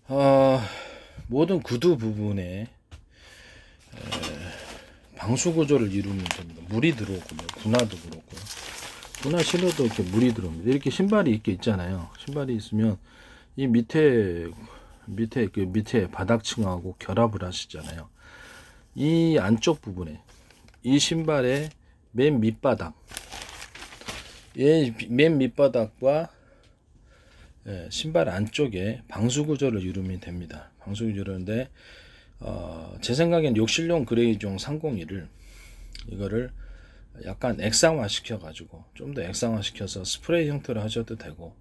어, 모든 구두 부분에 방수 구조를 이루면 됩니다. 물이 들어오고 군화도 그렇고요. 군화 신어도 이렇게 물이 들어옵니다. 이렇게 신발이 이렇게 있잖아요. 신발이 있으면 이 밑에 바닥층하고 결합을 하시잖아요. 이 안쪽 부분에 이 신발의 맨 밑바닥, 맨 밑바닥과 신발 안쪽에 방수 구조를 이루면 됩니다. 방수 구조인데 제 생각엔 욕실용 그레이종 301을 이거를 약간 액상화 시켜가지고 좀 더 액상화 시켜서 스프레이 형태로 하셔도 되고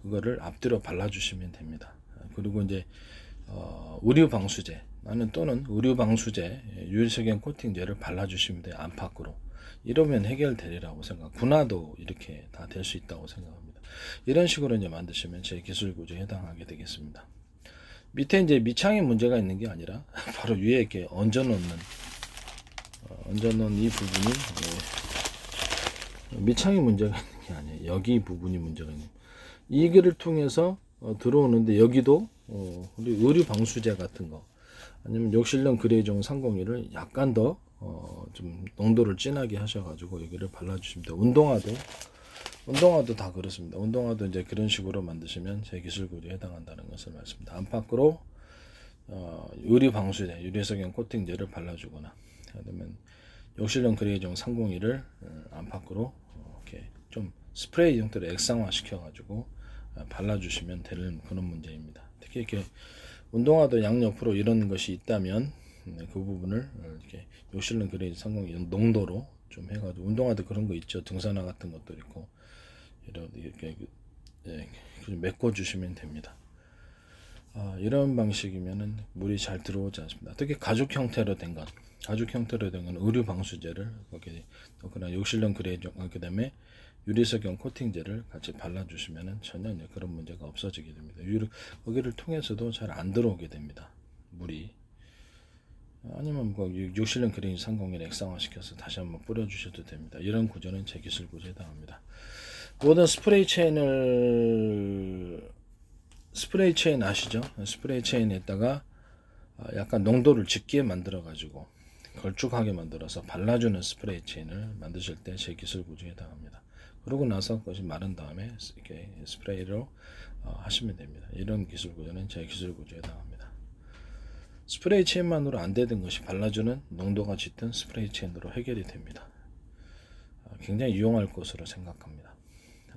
그거를 앞뒤로 발라주시면 됩니다. 그리고 이제 의류 방수제 또는 의류 방수제 유리석영 코팅제를 발라주시면 돼요. 안팎으로. 이러면 해결되리라고 생각. 분화도 이렇게 다 될 수 있다고 생각합니다. 이런 식으로 이제 만드시면 제 기술 구조에 해당하게 되겠습니다. 밑에 이제 밑창에 문제가 있는 게 아니라 바로 위에 이렇게 얹어놓는 이 부분이 밑창에 문제가 있는 게 아니에요. 여기 부분이 문제가 있는. 이거를 통해서 들어오는데 여기도 우리 의류 방수제 같은 거 아니면 욕실용 그레이종 301을 약간 더 좀 농도를 진하게 하셔가지고 여기를 발라주시면 돼요. 운동화도 다 그렇습니다. 운동화도 이제 그런 식으로 만드시면 제 기술 구조에 해당한다는 것을 말씀드립니다. 안팎으로 유리 방수제, 유리석영 코팅제를 발라주거나 아니면 욕실용 그레이종 301을 안팎으로 이렇게 좀 스프레이 형태로 액상화 시켜가지고 발라주시면 되는 그런 문제입니다. 특히 이렇게 운동화도 양옆으로 이런 것이 있다면 그 부분을 이렇게 욕실용 그레이종 301 농도로 좀 해가지고 운동화도 그런 거 있죠. 등산화 같은 것도 있고 이렇게 메꿔주시면 됩니다. 이런 방식이면은 물이 잘 들어오지 않습니다. 특히 가죽 형태로 된 건 의류 방수제를 거기에 그러나 욕실용 그레이종 그다음에 유리석영 코팅제를 같이 발라주시면은 전혀 그런 문제가 없어지게 됩니다. 거기를 통해서도 잘 안 들어오게 됩니다. 물이 아니면 욕실용 그레이종 301 액상화 시켜서 다시 한번 뿌려주셔도 됩니다. 이런 구조는 제 기술 구조에 해당합니다. 모든 스프레이 체인 아시죠? 스프레이 체인에다가 약간 농도를 짙게 만들어 가지고 걸쭉하게 만들어서 발라주는 스프레이 체인을 만드실 때 제 기술 구조에 해당합니다. 그러고 나서 그것이 마른 다음에 이렇게 스프레이로 하시면 됩니다. 이런 기술 구조는 제 기술 구조에 해당합니다. 스프레이 체인만으로 안 되던 것이 발라주는 농도가 짙은 스프레이 체인으로 해결이 됩니다. 굉장히 유용할 것으로 생각합니다.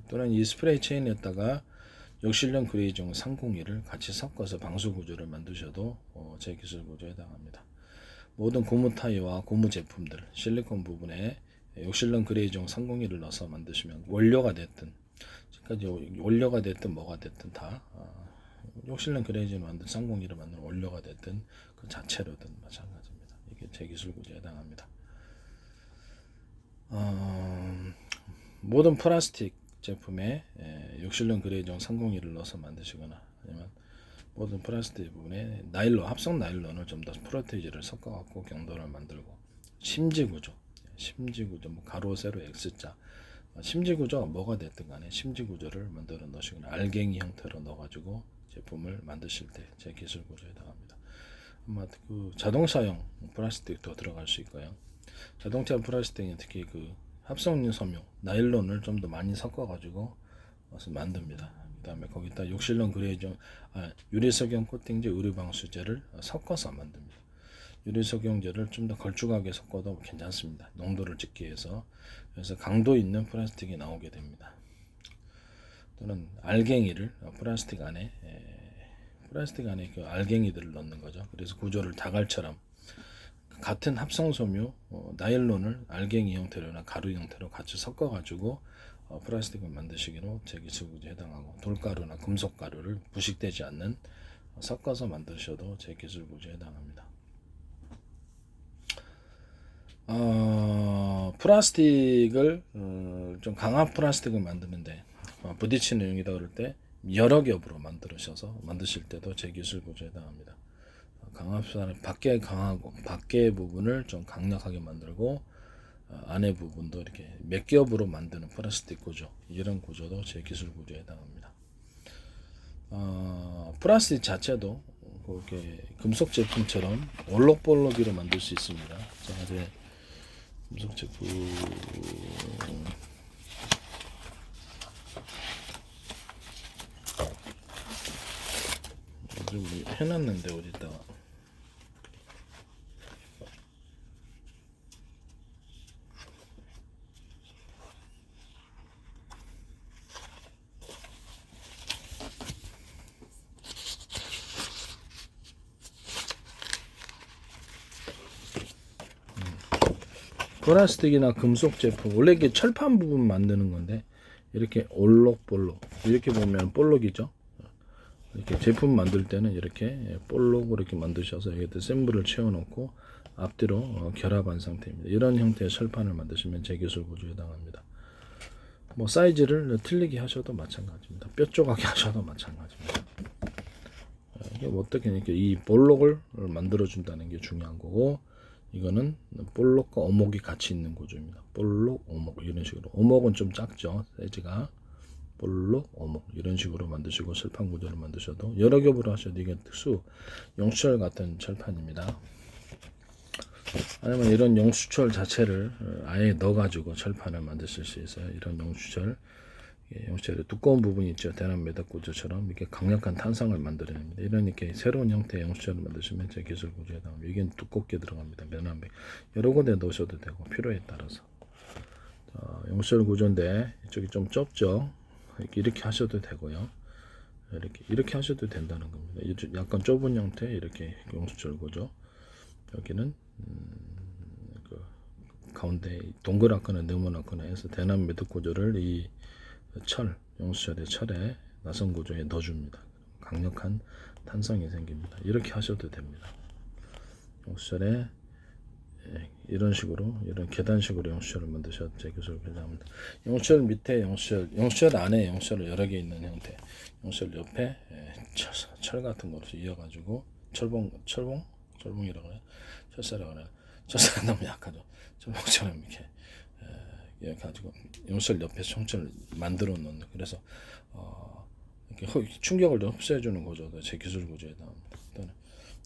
또는 이 스프레이 체인에다가 욕실용 그레이종 301을 같이 섞어서 방수 구조를 만드셔도 제 기술 구조에 해당합니다. 모든 고무 타이와 고무 제품들 실리콘 부분에 욕실용 그레이종 301을 넣어서 만드시면 원료가 됐든 지금까지 원료가 됐든 뭐가 됐든 다 욕실용 그레이종 만든 301을 만든 원료가 됐든 그 자체로든 마찬가지입니다. 이게 제 기술 구조에 해당합니다. 모든 플라스틱 제품에 욕실용 그레이종 301을 넣어서 만드시거나 아니면 모든 플라스틱 부분에 합성 나일론을 좀 더 프로테이지를 섞어갖고 경도를 만들고 심지구조 뭐 가로 세로 X자 심지구조가 뭐가 됐든 간에 심지구조를 만들어 넣으시거나 알갱이 형태로 넣어가지고 제품을 만드실 때 제 기술 구조에 해당합니다. 아마 그 자동차용 플라스틱도 들어갈 수 있고요. 자동차 플라스틱은 특히 그 합성유 섬유 나일론을 좀 더 많이 섞어가지고 만듭니다. 그 다음에 거기다 욕실용 그레이종 유리석영 코팅제 의류방수제를 섞어서 만듭니다. 유리석영제를 좀 더 걸쭉하게 섞어도 괜찮습니다. 농도를 짙게 해서 그래서 강도 있는 플라스틱이 나오게 됩니다. 또는 알갱이를 플라스틱 안에 그 알갱이들을 넣는 거죠. 그래서 구조를 다갈처럼 같은 합성섬유 나일론을 알갱이 형태로나 가루 형태로 같이 섞어가지고 플라스틱을 만드시기로 제 기술 구조에 해당하고 돌가루나 금속가루를 부식되지 않는 섞어서 만드셔도 제 기술 구조에 해당합니다. 플라스틱을 좀 강한 플라스틱을 만드는데 부딪히는 용이다 그럴 때 여러 겹으로 만드실 때도 제 기술 구조에 해당합니다. 강압수단은 밖의 부분을 좀 강력하게 만들고 안의 부분도 이렇게 몇 겹으로 만드는 플라스틱 구조 이런 구조도 제 기술 구조에 해당합니다. 플라스틱 자체도 그렇게 금속 제품처럼 올록볼록이로 만들 수 있습니다. 자, 이제 금속 제품 좀 해놨는데 어디다가 플라스틱이나 금속 제품 원래 이게 철판 부분 만드는 건데 이렇게 올록볼록 이렇게 보면 볼록이죠. 이렇게 제품 만들 때는 이렇게 볼록으로 이렇게 만드셔서 여기다 샘플을 채워놓고 앞뒤로 결합한 상태입니다. 이런 형태의 철판을 만드시면 제기술 구조에 해당합니다. 뭐 사이즈를 틀리게 하셔도 마찬가지입니다. 뼈 조각이 하셔도 마찬가지입니다. 이게 어떻게 이렇게 이 볼록을 만들어 준다는 게 중요한 거고, 이거는 볼록과 오목이 같이 있는 구조입니다. 볼록, 오목 이런 식으로. 오목은 좀 작죠. 사이즈가. 볼록, 오목 이런 식으로 만드시고 철판 구조를 만드셔도 여러 겹으로 하셔도 이게 특수 용수철 같은 철판입니다. 아니면 이런 용수철 자체를 아예 넣어가지고 철판을 만드실 수 있어요. 이런 용수철, 용수철의 두꺼운 부분이 있죠. 대남 매듭 구조처럼 이렇게 강력한 탄성을 만들어냅니다. 이런 이렇게 새로운 형태의 용수철을 만드시면 제 기술 구조에 나옵니다. 이게 두껍게 들어갑니다. 면함백 여러 군데 넣으셔도 되고 필요에 따라서. 용수철 구조인데 이쪽이 좀 좁죠. 이렇게 하셔도 되고요. 이렇게 하셔도 된다는 겁니다. 약간 좁은 형태 이렇게 용수철 구조. 여기는 그 가운데 동그랗거나 네모나거나 해서 대남 매듭 구조를 이 용수철의 철에 나선 구조에 넣어줍니다. 강력한 탄성이 생깁니다. 이렇게 하셔도 됩니다. 용수철에 이런 식으로 이런 계단식으로 용수철을 만드셔도 제 기술을 개념합니다. 용수철 밑에 용수철 안에 용수철 여러 개 있는 형태. 용수철 옆에 철 같은 거로 이어가지고 철봉이라고 해요. 철사라고 해요. 철사가 너무 약하죠. 철봉처럼 이렇게 가지고 용수철 옆에 총철을 만들어 놓는. 그래서 이렇게 충격을 좀 흡수해주는 구조도 제 기술 구조에 나옵니다.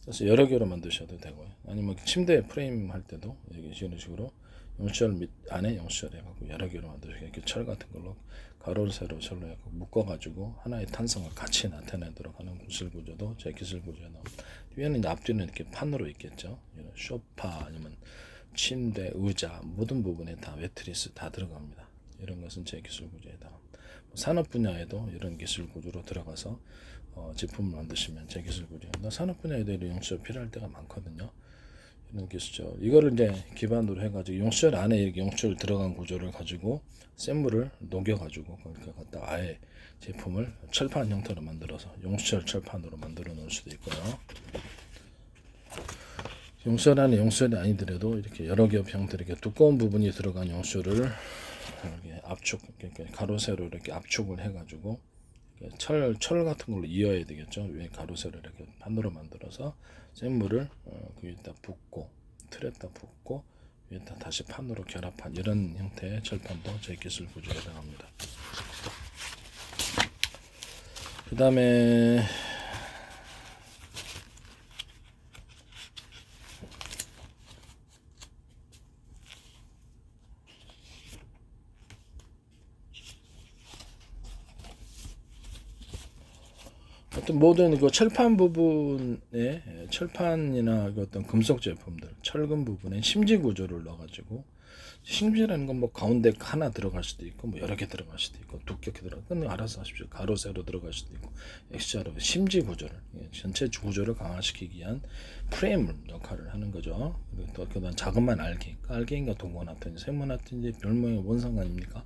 그래서 여러 개로 만드셔도 되고요. 아니면 침대 프레임 할 때도 이런 식으로 용수철 밑 안에 용수철 해갖고 여러 개로 만드시고 이렇게 철 같은 걸로 가로로 세로 철로 해갖고 묶어가지고 하나의 탄성을 같이 나타내도록 하는 기술 구조도 제 기술 구조에 나옵니다. 뒤에는 앞뒤는 이렇게 판으로 있겠죠. 이런 소파 아니면 침대, 의자 모든 부분에 다 매트리스 다 들어갑니다. 이런 것은 제 기술 구조에 나옵니다. 산업 분야에도 이런 기술 구조로 들어가서 제품을 만드시면 제 기술 구조입니다. 산업 분야에도 이런 용수철 필요할 때가 많거든요. 이런 기술죠. 이거를 이제 기반으로 해가지고 용수철 안에 이렇게 용수철 들어간 구조를 가지고 샘물을 녹여가지고 그러니까 갖다 아예 제품을 철판 형태로 만들어서 용수철 철판으로 만들어 놓을 수도 있고요. 용수철 안에 용수철이 아니더라도 이렇게 여러 겹 형태 이렇게 두꺼운 부분이 들어간 용수철을 이렇게 압축, 그러니까 가로 세로 이렇게 압축을 해가지고 철 같은 걸로 이어야 되겠죠. 위에 가로 세로 이렇게 판으로 만들어서 샘물을 위에다 붓고 틀에다 붓고 위에다 다시 판으로 결합한 이런 형태의 철판도 제 기술 구조에 해당합니다. 그 다음에 어떤 모든 그 철판 부분에 철판이나 그 어떤 금속 제품들, 철근 부분에 심지 구조를 넣어가지고 심지라는 건 뭐 가운데 하나 들어갈 수도 있고 뭐 여러 개 들어갈 수도 있고 두껍게 들어가. 그건 알아서 하십시오. 가로 세로 들어갈 수도 있고 X자로 심지 구조를 전체 구조를 강화시키기 위한 프레임 역할을 하는 거죠. 그리고 또 그다음 자그마한 알갱이가 동고나든지 세모나든지 별 모양이 뭔 상관입니까?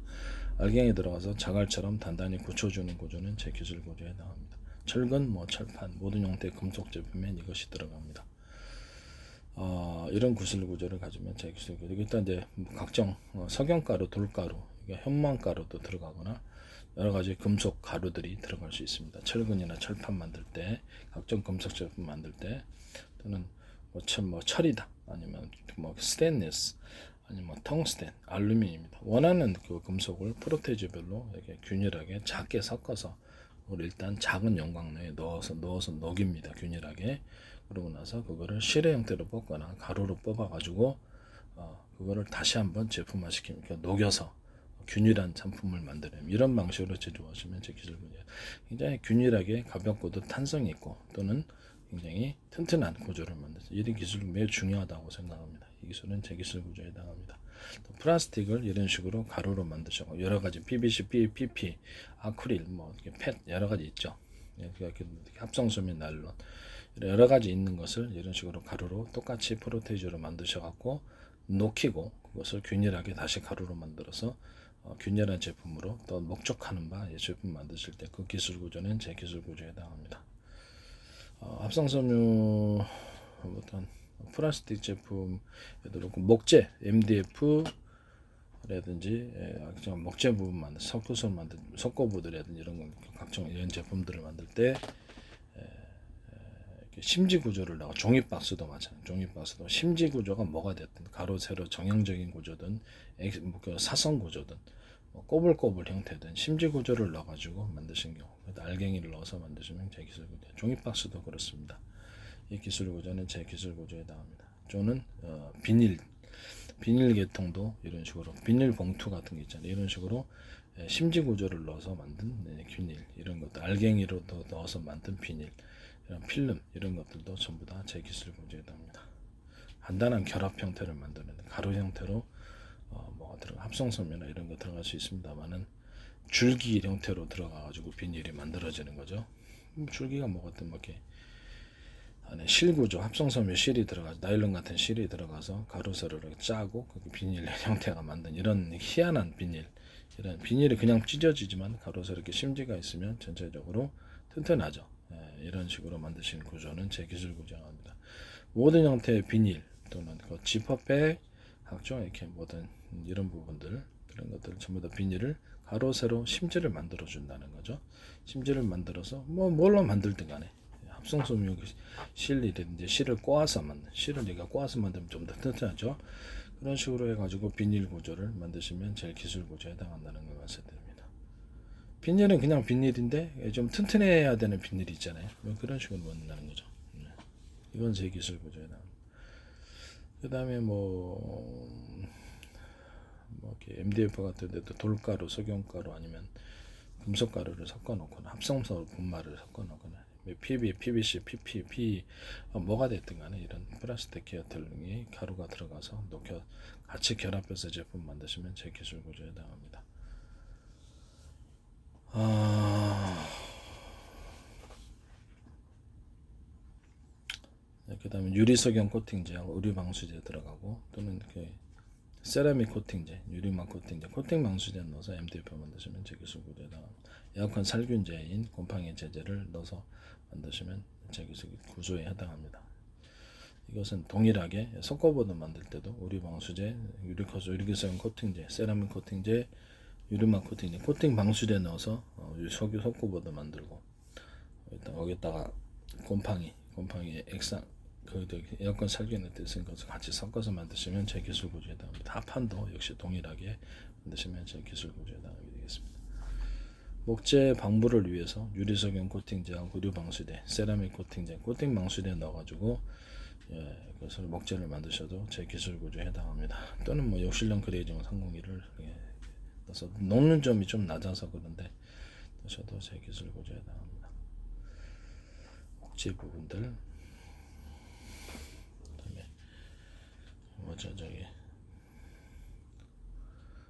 알갱이 들어가서 자갈처럼 단단히 굳혀주는 구조는 제 기술 구조에 나옵니다. 철근, 뭐 철판, 모든 형태의 금속 제품엔 이것이 들어갑니다. 이런 구슬 구조를 가지면 제 기술 구조. 일단 이제 각종 석영가루, 돌가루, 현무암가루도 들어가거나 여러 가지 금속 가루들이 들어갈 수 있습니다. 철근이나 철판 만들 때, 각종 금속 제품 만들 때, 또는 철이다, 아니면 뭐 스테인리스, 아니면 텅스텐, 알루미늄입니다. 원하는 그 금속을 프로테이즈별로 이렇게 균일하게 작게 섞어서 일단 작은 용광로에 넣어서 녹입니다. 균일하게. 그러고 나서 그거를 실의 형태로 뽑거나 가루로 뽑아가지고 그거를 다시 한번 제품화 시키니까 녹여서 균일한 상품을 만드는 이런 방식으로 제조하시면 제 기술군이에요. 굉장히 균일하게 가볍고도 탄성이 있고 또는 굉장히 튼튼한 구조를 만들어서 이런 기술은 매우 중요하다고 생각합니다. 이 기술은 제 기술 구조에 해당합니다. 또 플라스틱을 이런 식으로 가루로 만드시고 여러 가지 PVC, PP, 아크릴, 뭐 펫 여러 가지 있죠. 합성소면 나일론 여러 가지 있는 것을 이런 식으로 가루로 똑같이 프로테이저로 만드셔갖고 녹이고 그것을 균일하게 다시 가루로 만들어서 균일한 제품으로 또 목적하는 바 제품 만드실 때 그 기술 구조는 제 기술 구조에 해당합니다. 합성섬유 어떤 플라스틱 제품 예를 들어 목재 MDF 라든지 목재 부분 만든 석고소 만든 석고보드라든지 이런 각종 이런 제품들을 만들 때 심지 구조를 나가 종이 박스도 마찬가지. 종이 박스도 심지 구조가 뭐가 됐든 가로 세로 정형적인 구조든 사선 구조든 꼬불꼬불 형태든 심지 구조를 넣어가지고 만드신 경우 알갱이를 넣어서 만드시면 제 기술 구조. 종이 박스도 그렇습니다. 이 기술 구조는 제 기술 구조에 해당합니다. 저는 비닐 계통도 이런 식으로 비닐 봉투 같은 게 있잖아요. 이런 식으로 심지 구조를 넣어서 만든 균일 이런 것도 알갱이로 넣어서 만든 비닐 이런 필름 이런 것들도 전부 다 제 기술 구조에 해당합니다. 간단한 결합 형태를 만드는 가루 형태로 뭐가 들어가 합성섬유나 이런 거 들어갈 수 있습니다만은 줄기 형태로 들어가가지고 비닐이 만들어지는 거죠. 줄기가 뭐 같은 뭐 이렇게 안에 실구조 합성섬유 실이 들어가서 나일론 같은 실이 들어가서 가로세로를 짜고 그 비닐 형태가 만든 이런 희한한 비닐 이런 비닐이 그냥 찢어지지만 가로세로 이렇게 심지가 있으면 전체적으로 튼튼하죠. 이런 식으로 만드신 구조는 제 기술 구조입니다. 모든 형태의 비닐 또는 그 지퍼백 각종 이렇게 모든 이런 부분들 그런 것들 전부 다 비닐을 가로 세로 심지를 만들어 준다는 거죠. 심지를 만들어서 뭐 뭘로 만들든 간에 합성섬유 실이든지 실을 꼬아서 만든 실을 내가 꼬아서 만들면 좀 더 튼튼하죠. 그런 식으로 해가지고 비닐 구조를 만드시면 제 기술 구조에 해당한다는 걸 말씀드립니다. 비닐은 그냥 비닐인데 좀 튼튼해야 되는 비닐이 있잖아요. 그런 식으로 만든다는 거죠. 이건 제 기술 구조에 해당합니다. 그 다음에 이렇게 MDF 같은 데도 돌가루, 석영가루 아니면 금속가루를 섞어놓거나 합성서 분말을 섞어놓거나 PVC, PP, 뭐가 됐든 간에 이런 플라스틱 기어틀링이 가루가 들어가서 같이 결합해서 제품 만드시면 제 기술 구조에 해당합니다. 그 다음에 유리석영 코팅제하고 의류방수제 들어가고 또는 세라믹 코팅제, 유리막 코팅제, 코팅 방수제 넣어서 MDF 만드시면 제 기술 구조에 해당합니다. 에어컨 살균제인 곰팡이 제제를 넣어서 만드시면 제 기술 구조에 해당합니다. 이것은 동일하게 석고보드 만들 때도 의류방수제, 유리석영 코팅제, 세라믹 코팅제, 유리막 코팅제, 코팅 방수제 넣어서 석고보드 만들고 거기다가 곰팡이 액상 에어컨 살균에 뜻인 것을 같이 섞어서 만드시면 제 기술 구조에 해당합니다. 합판도 역시 동일하게 만드시면 제 기술 구조에 해당하게 되겠습니다. 목재 방부를 위해서 유리석영 코팅제하고 의류 방수대, 세라믹 코팅제, 코팅 방수대 넣어가지고 그것을 목재를 만드셔도 제 기술 구조에 해당합니다. 또는 뭐 욕실형 그레이징 301을 넣어서 녹는 점이 좀 낮아서 그런데 넣으셔도 제 기술 구조에 해당합니다. 목재 부분들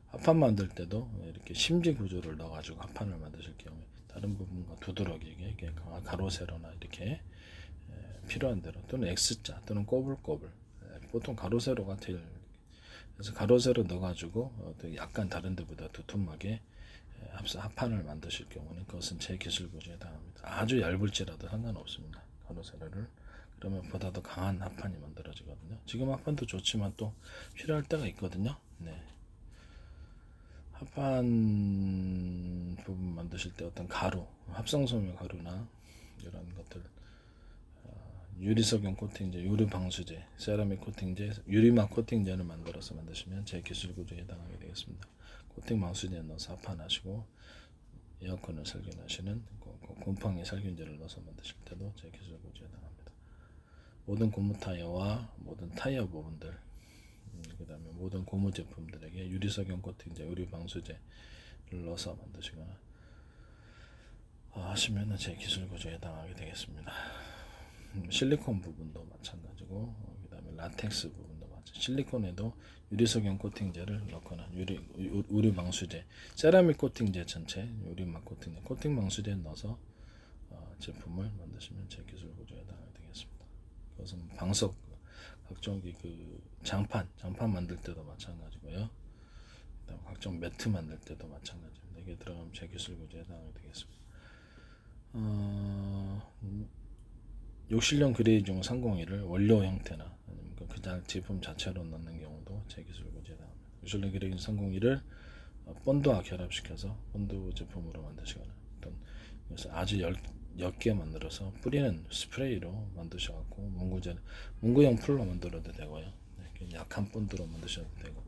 합판 만들 때도 이렇게 심지 구조를 넣어가지고 합판을 만드실 경우에 다른 부분과 두드러기게 가로 세로나 이렇게 필요한 대로 또는 X자 또는 꼬불꼬불 보통 가로 세로가 제일 그래서 가로 세로 넣어가지고 약간 다른 데보다 두툼하게 합판을 만드실 경우는 그것은 제 기술 구조에 해당합니다. 아주 얇을지라도 상관없습니다. 가로 세로를 그러면 보다 더 강한 합판이 만들어지거든요. 지금 합판도 좋지만 또 필요할 때가 있거든요. 합판 부분 만드실 때 어떤 가루, 합성섬유 가루나 이런 것들, 유리석영 코팅제, 유리 방수제, 세라믹 코팅제, 유리막 코팅제를 만들어서 만드시면 제 기술 구조에 해당하게 되겠습니다. 코팅 방수제 넣어서 합판하시고 에어컨을 살균하시는 곰팡이 살균제를 넣어서 만드실 때도 제 기술 고지에 해당합니다. 모든 고무 타이어와 모든 타이어 부분들, 그 다음에 모든 고무 제품들에게 유리석영 코팅제, 유리 방수제를 넣어서 만드시거나 하시면은 제 기술 고지에 해당하게 되겠습니다. 실리콘 부분도 마찬가지고, 그 다음에 라텍스 부분도 마찬가지. 실리콘에도 유리석영 코팅제를 넣거나 유리 방수제, 세라믹 코팅제 전체 유리막 코팅제, 코팅 방수제 넣어서 제품을 만드시면 제 기술 고지에 해당하게 되겠습니다. 그것은 방석, 각종 그 장판 만들 때도 마찬가지고요. 그다음 각종 매트 만들 때도 마찬가지입니다. 이게 들어가면 제 기술 고지에 해당하게 되겠습니다. 욕실용 그레이 중 301을 원료 형태나 아니면 그 제품 자체로 넣는 경우도 제 기술 고지에 해당합니다. 욕실용 그레이 중 301을 본드와 결합시켜서 본드 제품으로 만드시거나 어떤 그래서 아주 옅게 만들어서 뿌리는 스프레이로 만드셔갖고 문구용 풀로 만들어도 되고요. 약한 본드로 만드셔도 되고,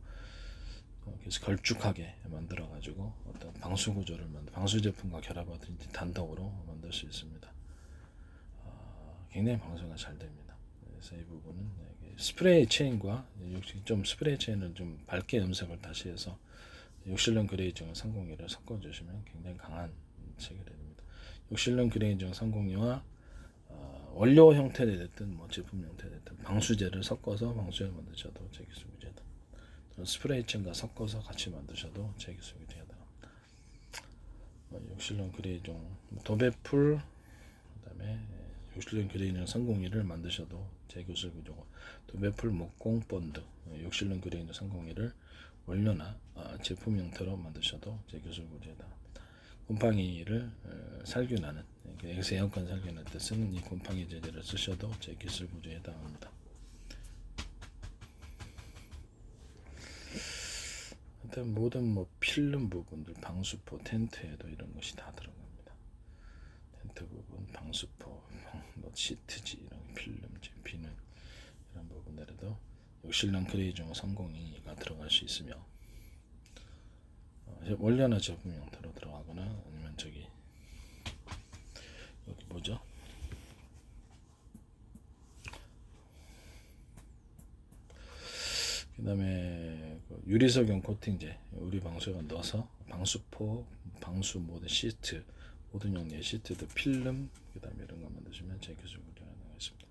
그래서 걸쭉하게 만들어가지고 어떤 방수 구조를 방수 제품과 결합하든지 단독으로 만들 수 있습니다. 굉장히 방수가 잘 됩니다. 그래서 이 부분은 스프레이 체인과 좀 스프레이 체인을 좀 밝게 염색을 다시 해서 욕실용 그레이징 301을 섞어주시면 굉장히 강한 색이 됩니다. 욕실용 그레이징 302와 원료 형태가 됐든 뭐 제품 형태가 됐든 방수제를 섞어서 방수제를 만드셔도 제 기술 구제다. 스프레이 체인과 섞어서 같이 만드셔도 제 기술 구제다. 욕실용 그레이징 도배풀, 그다음에 욕실용 그레이징 301을 만드셔도 제 기술 구조고, 도배풀 목공 본드 욕실용 그레이징 301을 원료나 제품 형태로 만드셔도 제 기술 고지에 해당합니다. 곰팡이를 살균하는, 에어컨 살균할 때 쓰는 이 곰팡이 제제를 쓰셔도 제 기술 고지에 해당합니다. 하여튼 모든 뭐 필름 부분들, 방수포, 텐트에도 이런 것이 다 들어갑니다. 텐트 부분, 방수포, 뭐 시트지, 이런 필름지, 비늘 이런 부분들에도 욕실용 그레이징 302가 들어갈 수 있으며, 원료나 제품 형태로 들어가거나 아니면 여기 뭐죠? 그 다음에 유리석영 코팅제, 유리 방수가 넣어서 방수포, 방수 모든 시트, 모든 용리의 시트도 필름, 그 다음에 이런 거 만드시면 제 기술 구조가 나가겠습니다.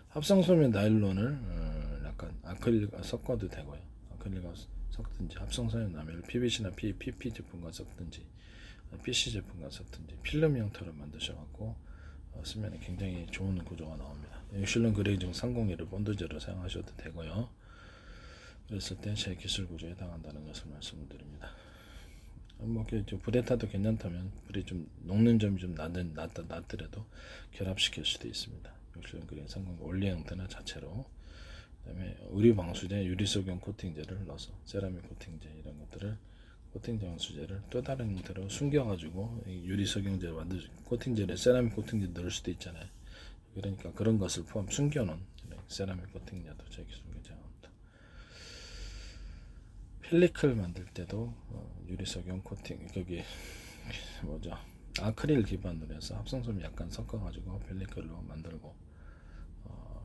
합성소면 나일론을 약간 아크릴과 섞어도 되고요. 아크릴과 섞든지, 합성소면 나일론 PVC나 PP 제품과 섞든지, PC 제품과 섞든지 필름 형태로 만드셔갖고 쓰면 굉장히 좋은 구조가 나옵니다. 욕실용 그레이징 301을 본드제로 사용하셔도 되고요. 그랬을 때 제 기술 구조에 해당한다는 것을 말씀드립니다. 뭐 불에 타도 괜찮다면, 불이 좀 녹는 점이 좀 낮더라도 결합시킬 수도 있습니다. 욕실용 그레이징 301 원료 형태나 자체로. 그다음에 유리 방수제, 유리석용 코팅제를 넣어서 세라믹 코팅제 이런 것들을 코팅 방수제를 또 다른 형태로 숨겨가지고 유리석용제를 코팅제를 세라믹 코팅제 넣을 수도 있잖아요. 그러니까 그런 것을 숨겨놓은 세라믹 코팅제도 제 기술에 제공합니다. 펠리클 만들 때도 유리석용 코팅, 거기 뭐죠, 아크릴 기반으로 해서 합성솜 약간 섞어가지고 펠리클로 만들고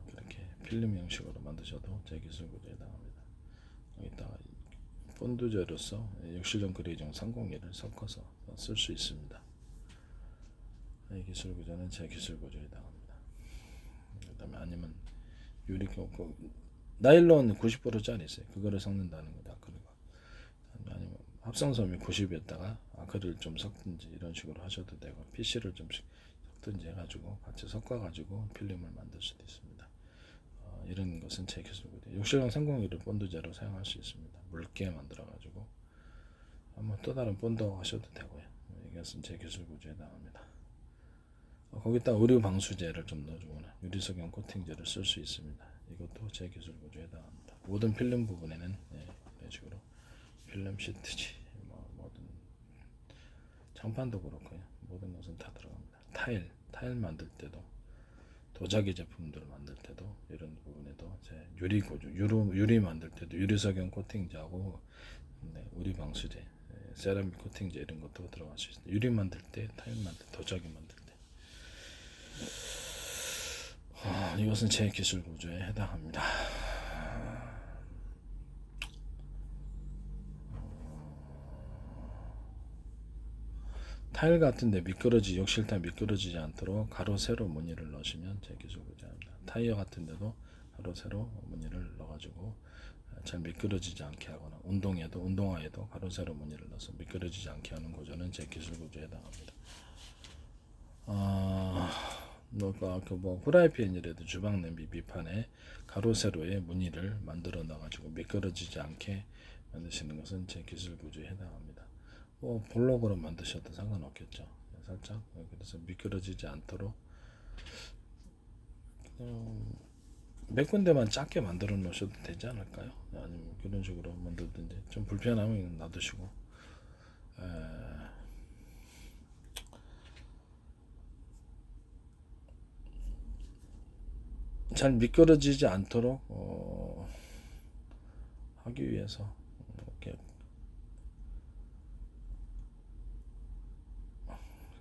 그렇게 필름 형식으로 만드셔도 제 기술 구조에 해당합니다. 여기다가 본드제로서 욕실용 그레이징 301을 섞어서 쓸 수 있습니다. 이 기술 구조는 제 기술 구조에 해당합니다. 그다음에 아니면 유리 나일론 90%짜리 있어요. 그거를 섞는다는 거다. 아니면 합성섬이 90이었다가 아크릴 좀 섞든지 이런 식으로 하셔도 되고, PC를 좀 섞든지 해가지고 같이 섞어가지고 필름을 만들 수도 있습니다. 이런 것은 제 기술이고요. 욕실용 301을 본드제로 사용할 수 있습니다. 묽게 만들어가지고 한번 또 다른 본드 하셔도 되고요. 이것은 제 기술 구조에 해당합니다. 거기다 의류 방수제를 좀 넣어주거나 유리석영 코팅제를 쓸 수 있습니다. 이것도 제 기술 구조에 해당합니다. 모든 필름 부분에는 이런 식으로 필름 시트지, 모든 장판도 그렇고요. 모든 것은 다 들어갑니다. 타일 만들 때도, 도자기 제품들 만들 때도 이런 부분에도 제 유리 만들 때도 유리석영 코팅제하고 우리 방수제 세라믹 코팅제 이런 것도 들어갈 수 있습니다. 유리 만들 때, 타일 만들 때, 도자기 만들 때. 이것은 제 기술 구조에 해당합니다. 타일 같은데 욕실타 미끄러지지 않도록 가로 세로 무늬를 넣으시면 제 기술 구조입니다. 타이어 같은데도 가로 세로 무늬를 넣어가지고 잘 미끄러지지 않게 하거나 운동화에도 가로 세로 무늬를 넣어서 미끄러지지 않게 하는 구조는 제 기술 구조에 해당합니다. 후라이팬이라도 주방 냄비 밑판에 가로 세로의 무늬를 만들어 놔가지고 미끄러지지 않게 만드시는 것은 제 기술 구조에 해당합니다. 볼록으로 만드셔도 상관없겠죠. 살짝 그래서 미끄러지지 않도록 몇 군데만 작게 만들어 놓으셔도 되지 않을까요? 아니면 그런 식으로 만들든지 좀 불편하면 놔두시고 잘 미끄러지지 않도록 하기 위해서 이렇게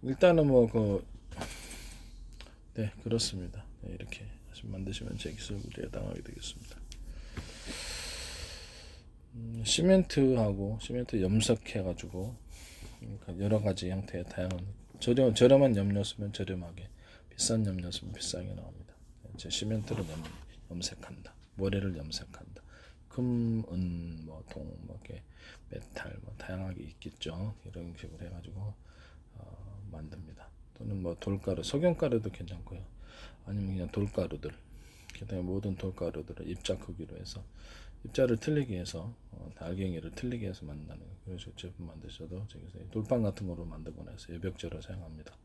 일단은 네, 그렇습니다. 네, 이렇게 만드시면 제 기술 구조에 해당하게 되겠습니다. 시멘트 염석해가지고 여러 가지 형태의 다양한 저렴한 염료 쓰면 저렴하게, 비싼 염료 쓰면 비싸게 나옵니다. 제 시멘트를 염색한다, 모래를 염색한다, 금, 은, 동, 이렇게 메탈 다양하게 있겠죠. 이런 식으로 해가지고 만듭니다. 또는 돌가루, 석영가루도 괜찮고요. 아니면 그냥 돌가루들, 그다음에 모든 돌가루들을 입자 크기로 해서 입자를 틀리게 해서 알갱이를 틀리게 해서 만드는 그런 식으로 제품 만드셔도 돌빵 같은 거로 만들거나 해서 여벽재로 사용합니다.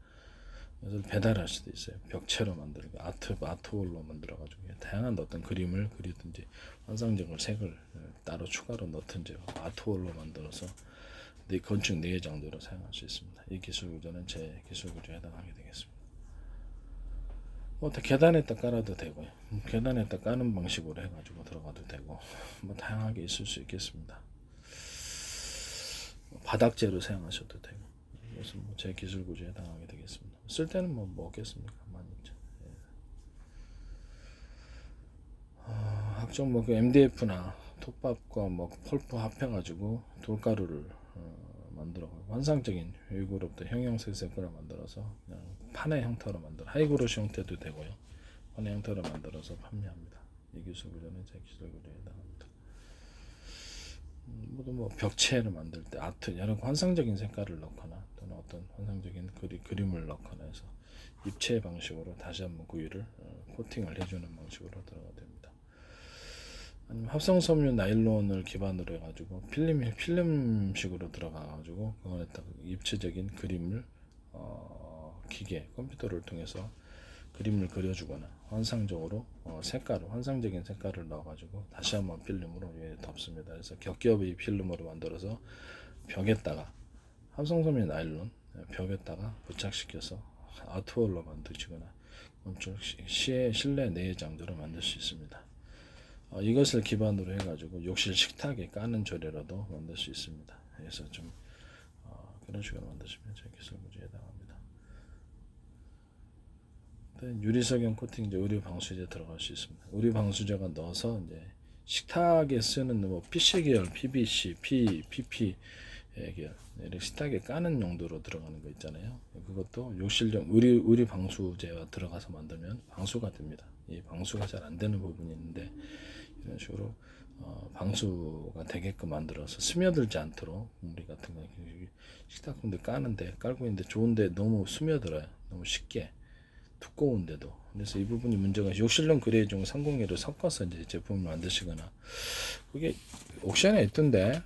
그래서 배달할 수도 있어요. 벽체로 만들고 아트홀로 만들어가지고 다양한 어떤 그림을 그리든지 환상적인 색을 따로 추가로 넣든지 아트홀로 만들어서 건축 내장도로 사용할 수 있습니다. 이 기술 구조는 제 기술 구조에 해당하게 되겠습니다. 계단에다 깔아도 되고요. 계단에다 까는 방식으로 해가지고 들어가도 되고 다양하게 있을 수 있겠습니다. 바닥재로 사용하셔도 되고 그래서 제 기술 구조에 해당하게 되겠습니다. 쓸 때는 먹겠습니까? 많이 있죠. 각종 MDF나 톱밥과 펄프 합해가지고 돌가루를 만들어 환상적인 외구로부터 형형색색으로 만들어서 그냥 판의 형태로 만들어 하이그로시 형태도 되고요. 판의 형태로 만들어서 판매합니다. 이 기술 구조는 제 기술 구조에 해당합니다. 벽체를 만들 때 아트 여러 환상적인 색깔을 넣거나 또는 어떤 환상적인 그림을 넣거나 해서 입체 방식으로 다시 한번 구이를 코팅을 해주는 방식으로 들어가 됩니다. 아니면 합성섬유 나일론을 기반으로 해가지고 필름식으로 들어가가지고 그거에다가 입체적인 그림을 컴퓨터를 통해서 그림을 그려주거나 환상적으로 환상적인 색깔을 넣어가지고 다시 한번 필름으로 덮습니다. 그래서 겹겹이 필름으로 만들어서 벽에다가 합성섬유 나일론 벽에다가 부착시켜서 아트홀로 만드시거나 실내 내장도로 만들 수 있습니다. 이것을 기반으로 해가지고 욕실 식탁에 까는 조례로도 만들 수 있습니다. 그래서 그런 식으로 만드시면 제 기술 구조에 해당합니다. 유리석영 코팅제, 의류 방수제 들어갈 수 있습니다. 의류 방수제가 넣어서 이제 식탁에 쓰는 PC 계열, PVC, PP 계열, 이렇게 식탁에 까는 용도로 들어가는 거 있잖아요. 그것도 욕실용 의류 방수제가 들어가서 만들면 방수가 됩니다. 이 방수가 잘 안 되는 부분이 있는데 이런 식으로 방수가 되게끔 만들어서 스며들지 않도록 우리 같은 거 식탁군데 깔고 있는데 좋은데 너무 스며들어요. 너무 쉽게 두꺼운데도. 그래서 이 부분이 문제가 욕실용 그레이종 301을 섞어서 이제 제품을 만드시거나 그게 옥션에 있던데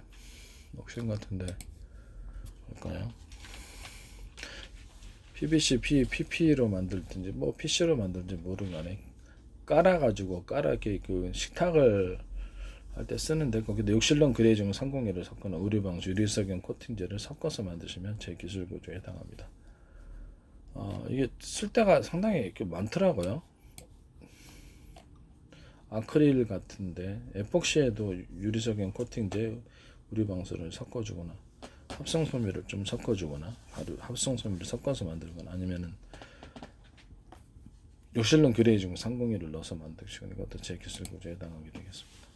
옥션 같은데 볼까요? PVC, PP로 만들든지 PC로 만들든지 모르는 거네. 깔아가지고 이렇게 그 식탁을 할 때 쓰는데 거기다 욕실용 그레이종 301을 섞거나 의류방수, 유리석영 코팅제를 섞어서 만드시면 제 기술 구조에 해당합니다. 이게 쓸 때가 상당히 이렇게 많더라고요. 아크릴 같은데 에폭시에도 유리석영 코팅제, 의류방수를 섞어주거나 합성 섬유를 좀 섞어주거나 합성 섬유를 섞어서 만들거나 아니면은 욕실론 그레이징 301을 넣어서 만드시거나 이것도 제 기술 구조에 해당하게 되겠습니다.